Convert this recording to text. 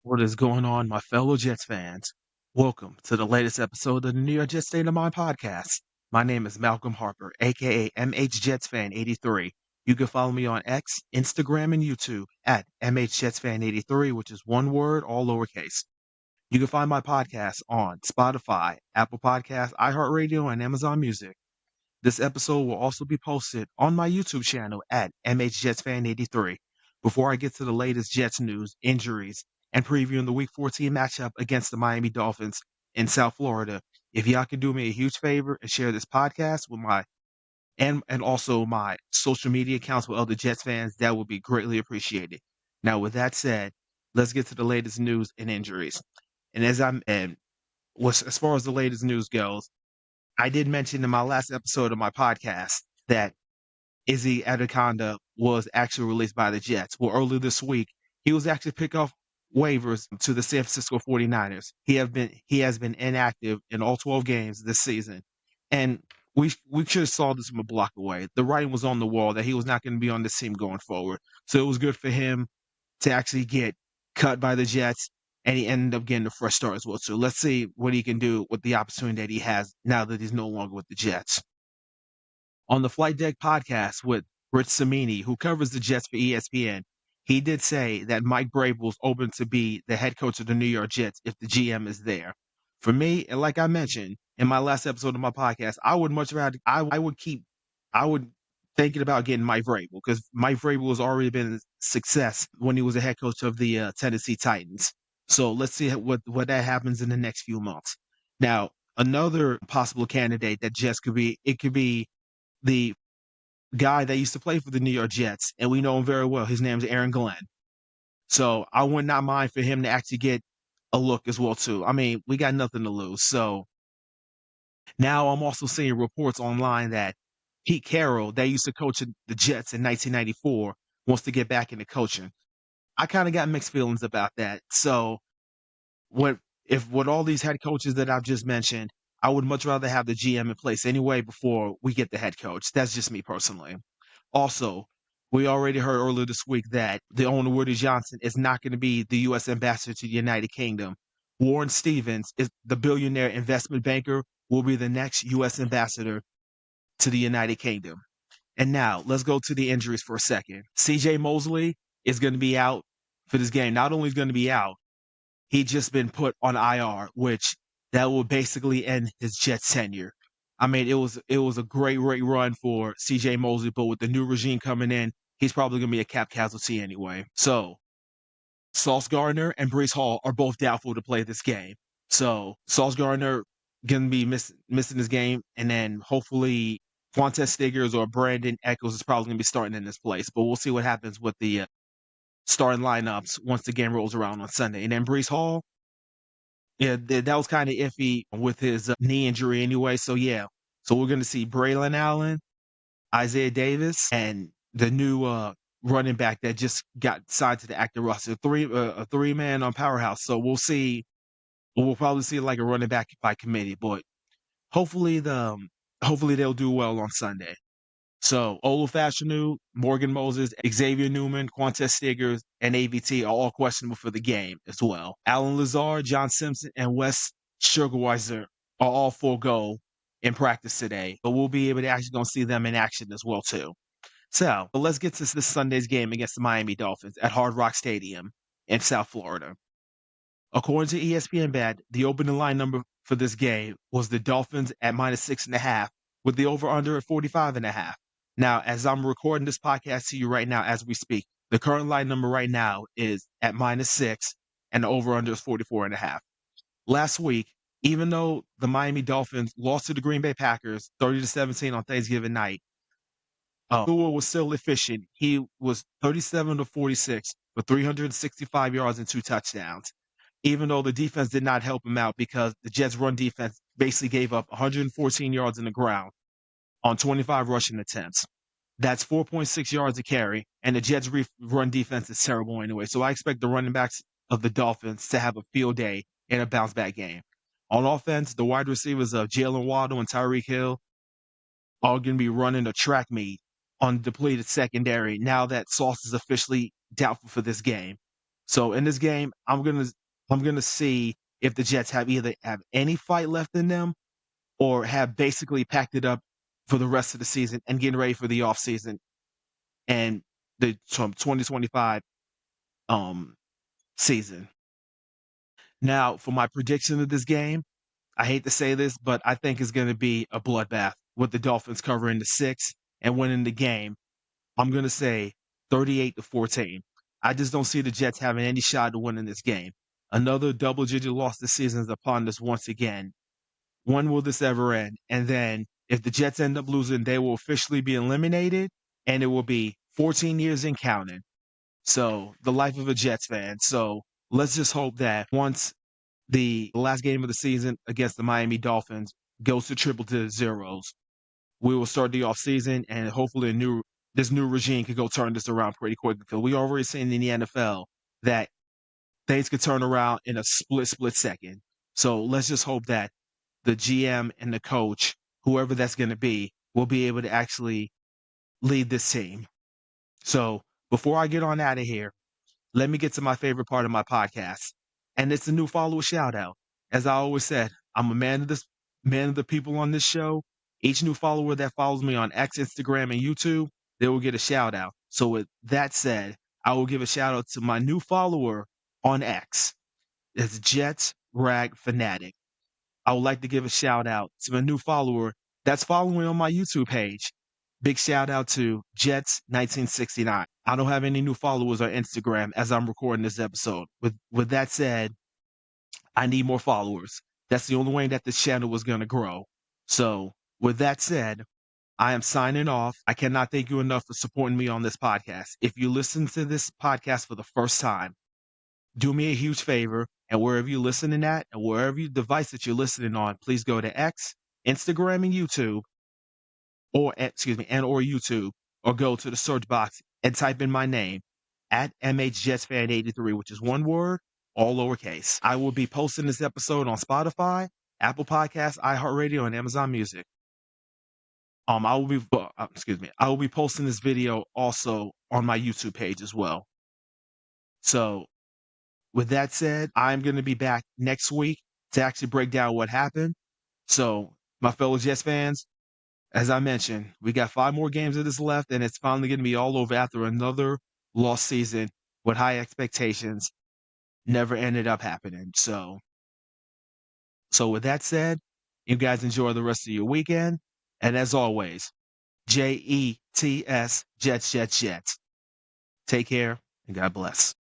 What is going on, my fellow Jets fans? Welcome to the latest episode of the New York Jets State of Mind podcast. My name is Malcolm Harper, aka MH Jets Fan 83. You can follow me on X, Instagram, and YouTube at MH Jets Fan 83, which is one word, all lowercase. You can find my podcast on Spotify, Apple Podcasts, iHeartRadio, and Amazon Music. This episode will also be posted on my YouTube channel at MHJetsFan83. Before I get to the latest Jets news, injuries, and previewing the Week 14 matchup against the Miami Dolphins in South Florida, if y'all can do me a huge favor and share this podcast with my and also my social media accounts with other Jets fans, that would be greatly appreciated. Now, with that said, let's get to the latest news and injuries. As far as the latest news goes, I did mention in my last episode of my podcast that Izzy Anaconda was actually released by the Jets. Well, earlier this week, he was actually picked off waivers to the San Francisco 49ers. He has been inactive in all 12 games this season. And we should have saw this from a block away. The writing was on the wall that he was not going to be on this team going forward. So it was good for him to actually get cut by the Jets, and he ended up getting a fresh start as well. So let's see what he can do with the opportunity that he has now that he's no longer with the Jets. On the Flight Deck podcast with Rich Samini, who covers the Jets for ESPN, he did say that Mike Vrabel's open to be the head coach of the New York Jets if the GM is there. For me, and like I mentioned in my last episode of my podcast, I would much rather I would thinking about getting Mike Vrabel because Mike Vrabel has already been a success when he was a head coach of the Tennessee Titans. So let's see what that happens in the next few months. Now, another possible candidate that Jets could be the guy that used to play for the New York Jets, and we know him very well. His name's Aaron Glenn. So I would not mind for him to actually get a look as well too. I mean, we got nothing to lose. So now I'm also seeing reports online that Pete Carroll, that used to coach the Jets in 1994, wants to get back into coaching. I kind of got mixed feelings about that. So what if with all these head coaches that I've just mentioned, I would much rather have the GM in place anyway before we get the head coach. That's just me personally. Also, we already heard earlier this week that the owner Woody Johnson is not going to be the U.S. ambassador to the United Kingdom. Warren Stevens, is the billionaire investment banker, will be the next U.S. ambassador to the United Kingdom. And now let's go to the injuries for a second. C.J. Mosley is going to be out for this game. Not only is going to be out, he just been put on IR, which that will basically end his Jets tenure. I mean, it was a great run for CJ Mosley, but with the new regime coming in, he's probably gonna be a cap casualty anyway. So Sauce Gardner and Brees Hall are both doubtful to play this game. So Sauce Gardner gonna be missing this game, and then hopefully Quantez Stiggers or Brandon Echols is probably gonna be starting in this place. But we'll see what happens with the starting lineups once the game rolls around on Sunday. And then Brees Hall, yeah, that was kind of iffy with his knee injury anyway. So yeah, so we're going to see Braylon Allen, Isaiah Davis, and the new running back that just got signed to the active roster. A three-man on powerhouse. So we'll see. We'll probably see like a running back by committee, but hopefully hopefully they'll do well on Sunday. So Olufashinu, Morgan Moses, Xavier Newman, Quantez Stiggers, and AVT are all questionable for the game as well. Alan Lazard, John Simpson, and Wes Sugarweiser are all full go in practice today, but we'll be able to actually go see them in action as well too. So let's get to this Sunday's game against the Miami Dolphins at Hard Rock Stadium in South Florida. According to ESPN Bet, the opening line number for this game was the Dolphins at -6.5, with the over/under at 45.5. Now, as I'm recording this podcast to you right now as we speak, the current line number right now is at -6, and the over/under is 44.5. Last week, even though the Miami Dolphins lost to the Green Bay Packers 30-17 on Thanksgiving night, Tua was still efficient. He was 37-46 for 365 yards and 2 touchdowns, even though the defense did not help him out because the Jets' run defense basically gave up 114 yards in the ground on 25 rushing attempts. That's 4.6 yards a carry, and the Jets' run defense is terrible anyway. So I expect the running backs of the Dolphins to have a field day in a bounce back game. On offense, the wide receivers of Jalen Waddle and Tyreek Hill are going to be running a track meet on depleted secondary now that Sauce is officially doubtful for this game. So in this game, I'm gonna see if the Jets have any fight left in them or have basically packed it up for the rest of the season and getting ready for the offseason and the 2025 season. Now, for my prediction of this game, I hate to say this, but I think it's going to be a bloodbath with the Dolphins covering the 6 and winning the game. I'm going to say 38-14. I just don't see the Jets having any shot to winning this game. Another double-digit loss this season is upon us once again. When will this ever end? And then if the Jets end up losing, they will officially be eliminated, and it will be 14 years and counting. So the life of a Jets fan. So let's just hope that once the last game of the season against the Miami Dolphins goes to triple to zeros, we will start the offseason and hopefully this new regime could go turn this around pretty quick because we already seen in the NFL that things could turn around in a split second. So let's just hope that the GM and the coach, whoever that's going to be, will be able to actually lead this team. So before I get on out of here, let me get to my favorite part of my podcast. And it's a new follower shout out. As I always said, I'm a man of the people on this show. Each new follower that follows me on X, Instagram, and YouTube, they will get a shout out. So with that said, I will give a shout out to my new follower on X. It's Jets Rag Fanatic. I would like to give a shout out to my new follower that's following on my YouTube page. Big shout out to Jets1969. I don't have any new followers on Instagram as I'm recording this episode. With that said, I need more followers. That's the only way that this channel was going to grow. So, with that said, I am signing off. I cannot thank you enough for supporting me on this podcast. If you listen to this podcast for the first time, do me a huge favor, and wherever you're listening at, and wherever your device that you're listening on, please go to X, Instagram, and YouTube, or YouTube, or go to the search box and type in my name at MHJetsFan83, which is one word, all lowercase. I will be posting this episode on Spotify, Apple Podcasts, iHeartRadio, and Amazon Music. I will be posting this video also on my YouTube page as well. So with that said, I'm going to be back next week to actually break down what happened. So, my fellow Jets fans, as I mentioned, we got 5 more games of this left, and it's finally going to be all over after another lost season with high expectations never ended up happening. So with that said, you guys enjoy the rest of your weekend. And as always, JETS, Jets, Jets, Jets. Take care and God bless.